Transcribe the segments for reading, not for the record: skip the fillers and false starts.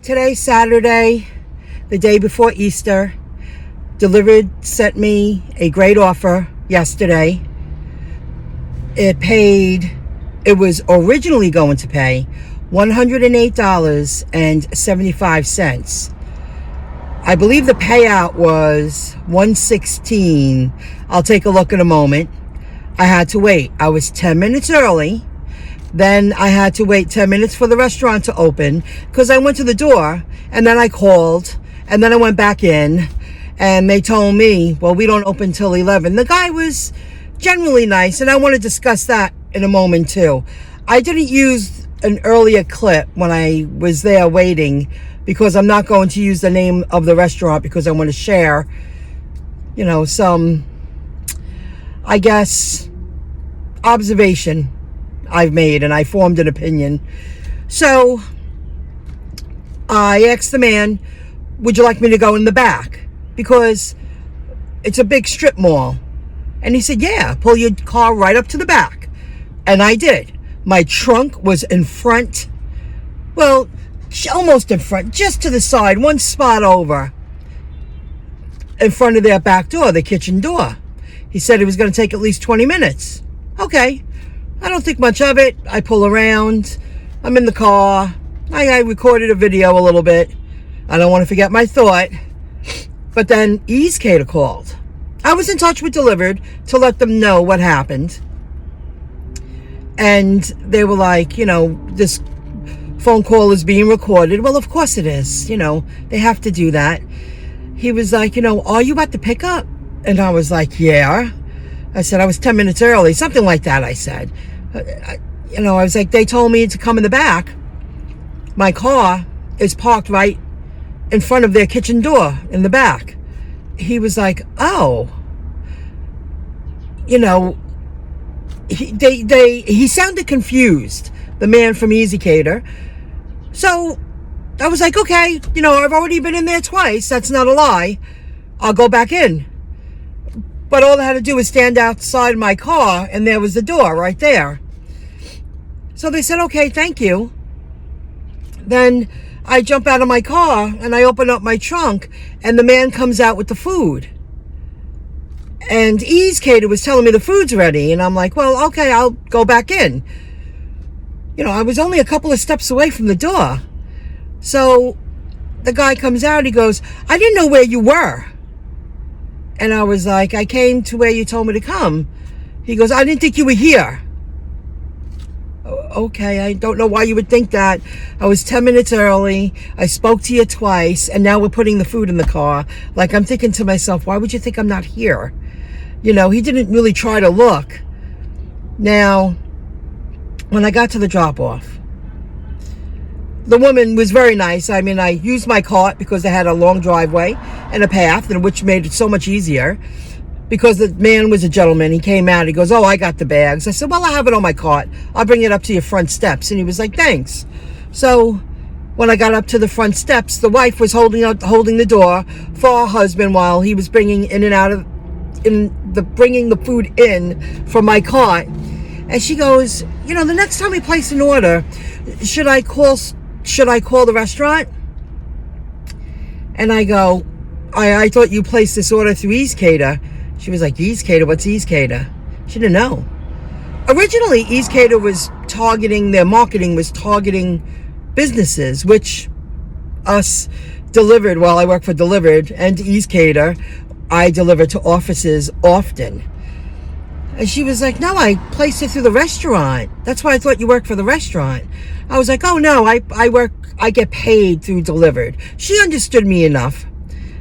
Today's Saturday, the day before Easter. Delivered sent me a great offer yesterday. It was originally going to pay $108.75. I believe the payout was $116. I'll take a look in a moment. I had to wait. I was 10 minutes early. Then I had to wait 10 minutes for the restaurant to open because I went to the door and then I called and then I went back in and they told me, well, we don't open till 11. The guy was generally nice, and I want to discuss that in a moment too. I didn't use an earlier clip when I was there waiting because I'm not going to use the name of the restaurant because I want to share, some, I guess, observation I've made, and I formed an opinion. So I asked the man, would you like me to go in the back? Because it's a big strip mall. And he said, yeah, pull your car right up to the back. And I did. My trunk was in front. Well, almost in front, just to the side, one spot over. In front of their back door, the kitchen door. He said it was going to take at least 20 minutes. Okay. I don't think much of it. I pull around. I'm in the car. I recorded a video a little bit. I don't want to forget my thought. But then EzCater called. I was in touch with Delivered to let them know what happened. And they were like, this phone call is being recorded. Well, of course it is. They have to do that. He was like, are you at the pickup? And I was like, yeah. I said, I was 10 minutes early. Something like that, I said. I was like, they told me to come in the back. My car is parked right in front of their kitchen door in the back. He was like, oh. He sounded confused, the man from EzCater. So I was like, okay, I've already been in there twice. That's not a lie. I'll go back in. But all I had to do was stand outside my car, and there was the door right there. So they said, okay, thank you. Then I jump out of my car, and I open up my trunk, and the man comes out with the food. And EzCater was telling me the food's ready, and I'm like, well, okay, I'll go back in. I was only a couple of steps away from the door. So the guy comes out, he goes, I didn't know where you were. And I was like, I came to where you told me to come. He goes, I didn't think you were here. Okay, I don't know why you would think that. I was 10 minutes early. I spoke to you twice, and now we're putting the food in the car. Like, I'm thinking to myself, why would you think I'm not here? He didn't really try to look. Now, when I got to the drop-off, the woman was very nice. I mean, I used my cart because I had a long driveway and a path, and which made it so much easier. Because the man was a gentleman. He came out. He goes, oh, I got the bags. I said, well, I have it on my cart. I'll bring it up to your front steps. And he was like, thanks. So when I got up to the front steps, the wife was holding the door for her husband while he was bringing the food in from my cart. And she goes, the next time we place an order, should I call the restaurant? And I go, I thought you placed this order through EzCater. She was like, EzCater? What's EzCater? She didn't know. Originally, EzCater their marketing was targeting businesses, which us Delivered, I work for Delivered and EzCater, I deliver to offices often. And she was like, no, I placed it through the restaurant. That's why I thought you worked for the restaurant. I was like, oh no, I get paid through Delivered. She understood me enough.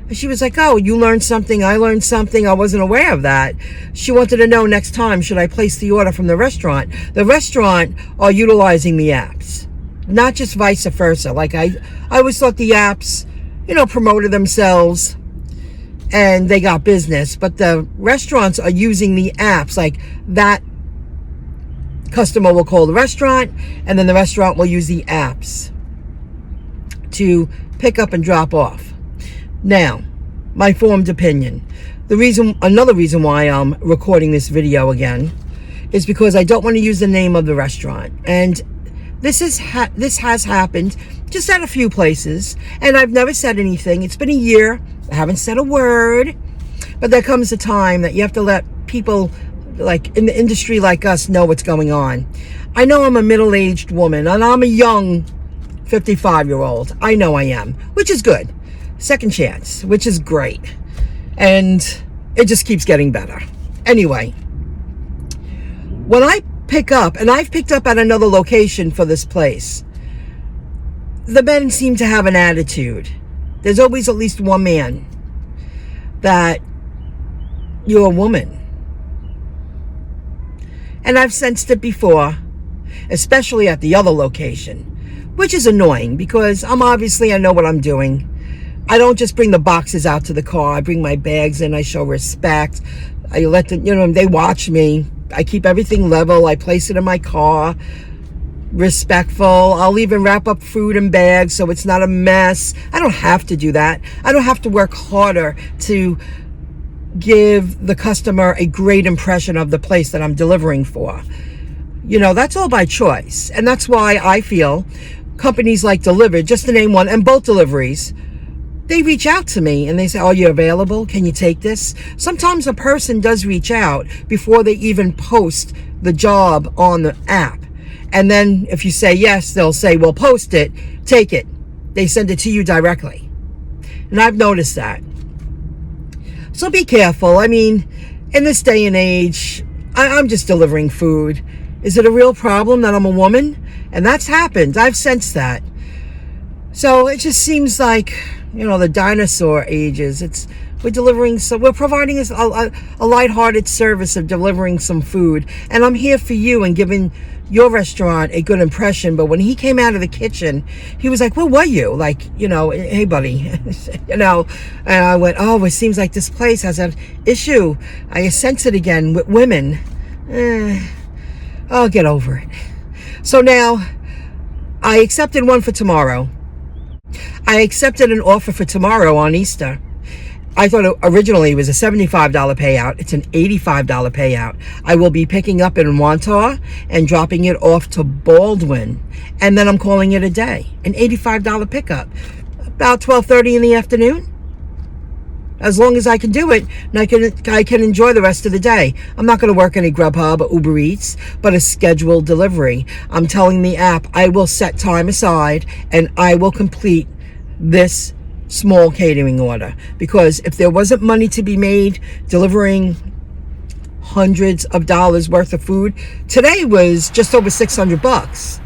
And she was like, oh, you learned something, I learned something, I wasn't aware of that. She wanted to know next time, should I place the order from the restaurant? The restaurant are utilizing the apps, not just vice versa. Like I always thought the apps, promoted themselves and they got business, but the restaurants are using the apps. Like that customer will call the restaurant, and then the restaurant will use the apps to pick up and drop off. Now, my formed opinion. Another reason why I'm recording this video again is because I don't want to use the name of the restaurant. And this has happened just at a few places, and I've never said anything. It's been a year. I haven't said a word, but there comes a time that you have to let people like in the industry like us know what's going on. I know I'm a middle-aged woman, and I'm a young 55-year-old. I know I am, which is good. Second chance, which is great. And it just keeps getting better. Anyway, when I pick up, and I've picked up at another location for this place, the men seem to have an attitude. There's always at least one man that you're a woman. And I've sensed it before, especially at the other location, which is annoying because I know what I'm doing. I don't just bring the boxes out to the car. I bring my bags in. I show respect. I let them, they watch me. I keep everything level. I place it in my car. Respectful. I'll even wrap up food in bags so it's not a mess. I don't have to do that. I don't have to work harder to give the customer a great impression of the place that I'm delivering for. That's all by choice. And that's why I feel companies like Delivered, just to name one, and both Deliveries, they reach out to me and they say, "Oh, you're available? Can you take this?" Sometimes a person does reach out before they even post the job on the app. And then if you say yes, they'll say, "Well, post it, take it." They send it to you directly. And I've noticed that. So be careful. In this day and age, I'm just delivering food. Is it a real problem that I'm a woman? And that's happened. I've sensed that. So it just seems like, the dinosaur ages. We're providing a lighthearted service of delivering some food. And I'm here for you and giving your restaurant a good impression. But when he came out of the kitchen, he was like, "Where were you?" Like, "Hey, buddy." And I went, "Oh, it seems like this place has an issue. I sense it again with women. I'll get over it." So now I accepted one for tomorrow. I accepted an offer for tomorrow on Easter. I thought originally it was a $75 payout. It's an $85 payout. I will be picking up in Wantagh and dropping it off to Baldwin. And then I'm calling it a day. An $85 pickup. About 12:30 in the afternoon. As long as I can do it, and I can enjoy the rest of the day. I'm not going to work any Grubhub or Uber Eats, but a scheduled delivery. I'm telling the app I will set time aside and I will complete this small catering order. Because if there wasn't money to be made delivering hundreds of dollars worth of food, today was just over $600.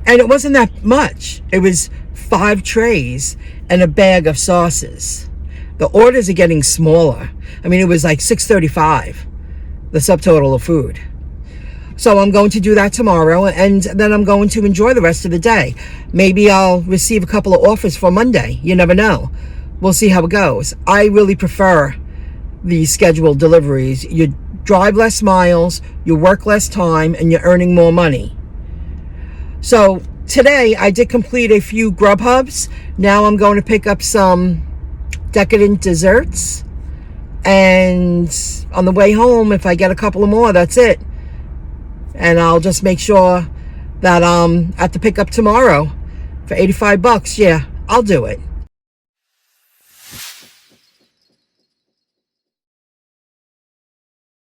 And it wasn't that much. It was 5 trays and a bag of sauces. The orders are getting smaller. It was like $635, the subtotal of food. So I'm going to do that tomorrow, and then I'm going to enjoy the rest of the day. Maybe I'll receive a couple of offers for Monday. You never know. We'll see how it goes. I really prefer the scheduled deliveries. You drive less miles, you work less time, and you're earning more money. So today I did complete a few Grubhubs. Now I'm going to pick up some decadent desserts, and on the way home, if I get a couple of more, that's it. And I'll just make sure that at the pickup tomorrow for $85. Yeah, I'll do it.